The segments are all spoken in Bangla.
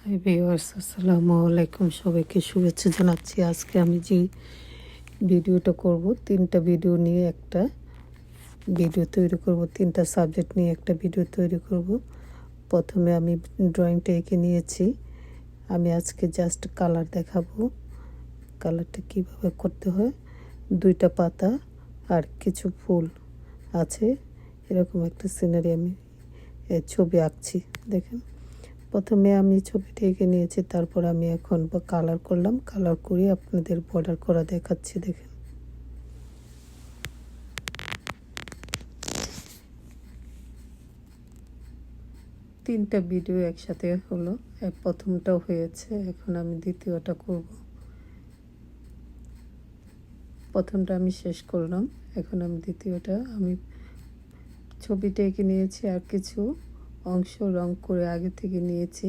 হাই ভিউয়ার্স, আসসালামু আলাইকুম। সবাইকে শুভেচ্ছা জানাচ্ছি। আজকে আমি যে ভিডিওটা করব, 3টা ভিডিও নিয়ে একটা ভিডিও তৈরি করব, 3টা সাবজেক্ট নিয়ে একটা ভিডিও তৈরি করব। প্রথমে আমি ড্রয়িংটা এঁকে নিয়েছি। আমি আজকে জাস্ট কালার দেখাবো, কালারটা কিভাবে করতে হয়। 2টা পাতা আর কিছু ফুল আছে, এরকম একটা সিনারি আমি ছবি আঁকছি। দেখেন, প্রথমে আমি ছবিটা এঁকে নিয়েছি, তারপর আমি এখন কালার করলাম। কালার করে আপনাদের বর্ডার করা দেখাচ্ছি। দেখেন, তিনটা ভিডিও একসাথে হলো। প্রথমটাও হয়েছে, এখন আমি দ্বিতীয়টা করব। প্রথমটা আমি শেষ করলাম, এখন আমি দ্বিতীয়টা আমি ছবিটা এঁকে নিয়েছি আর কিছু অংশ রং করে আগে থেকে নিয়েছি।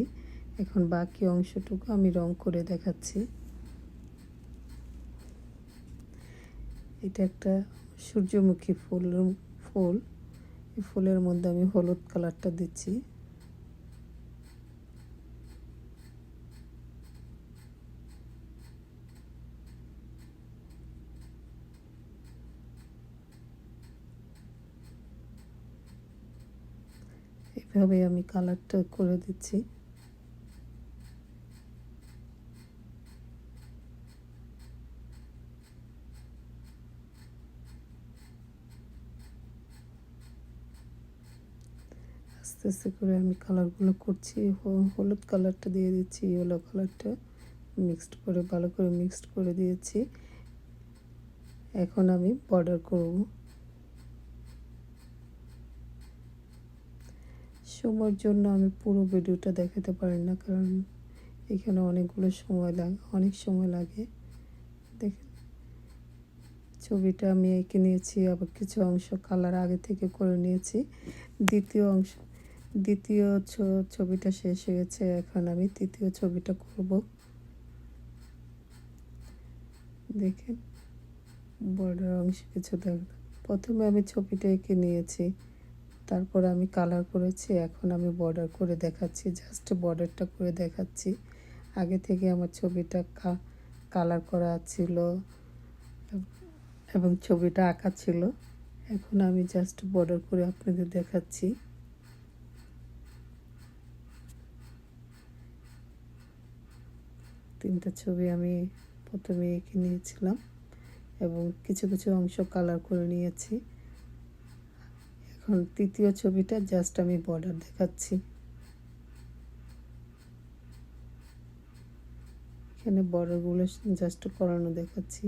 এখন বাকি অংশটুকু আমি রং করে দেখাচ্ছি। এটা একটা সূর্যমুখী ফুল। এই ফুলের মধ্যে আমি হলুদ কালারটা দিচ্ছি। এইভাবে আমি কালারটা করে দিচ্ছি। আস্তে আস্তে করে আমি কালারগুলো করছি। হলুদ কালারটা দিয়ে দিচ্ছি, ইয়েলো কালারটা মিক্সড করে ভালো করে মিক্সড করে দিয়েছি। এখন আমি বর্ডার করব। সময়ের জন্য আমি পুরো ভিডিওটা দেখাতে পারি না, কারণ এখানে অনেক সময় লাগে। দেখেন, ছবিটা আমি এঁকে নিয়েছি, আবার কিছু অংশ কালার আগে থেকে করে নিয়েছি। দ্বিতীয় ছবিটা শেষ হয়েছে, এখন আমি তৃতীয় ছবিটা করব। দেখেন, বর্ডার অংশ কিছু প্রথমে আমি ছবিটা এঁকে নিয়েছি, তারপর আমি কালার করেছি। এখন আমি বর্ডার করে দেখাচ্ছি, জাস্ট বর্ডারটা করে দেখাচ্ছি। আগে থেকে আমার ছবিটা কালার করা ছিল এবং ছবিটা আঁকা ছিল। এখন আমি জাস্ট বর্ডার করে আপনাদের দেখাচ্ছি। তিনটা ছবি আমি প্রথমে এঁকে নিয়েছিলাম এবং কিছু কিছু অংশ কালার করে নিয়েছি। এখন তৃতীয় ছবিটা জাস্ট আমি বর্ডার দেখাচ্ছি। এখানে বর্ডারগুলো জাস্ট করানো দেখাচ্ছি।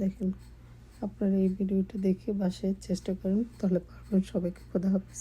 দেখেন, আপনারা এই ভিডিওটা দেখে বাসায় চেষ্টা করুন, তাহলে পারবেন। সবাইকে খোদা হাফেজ।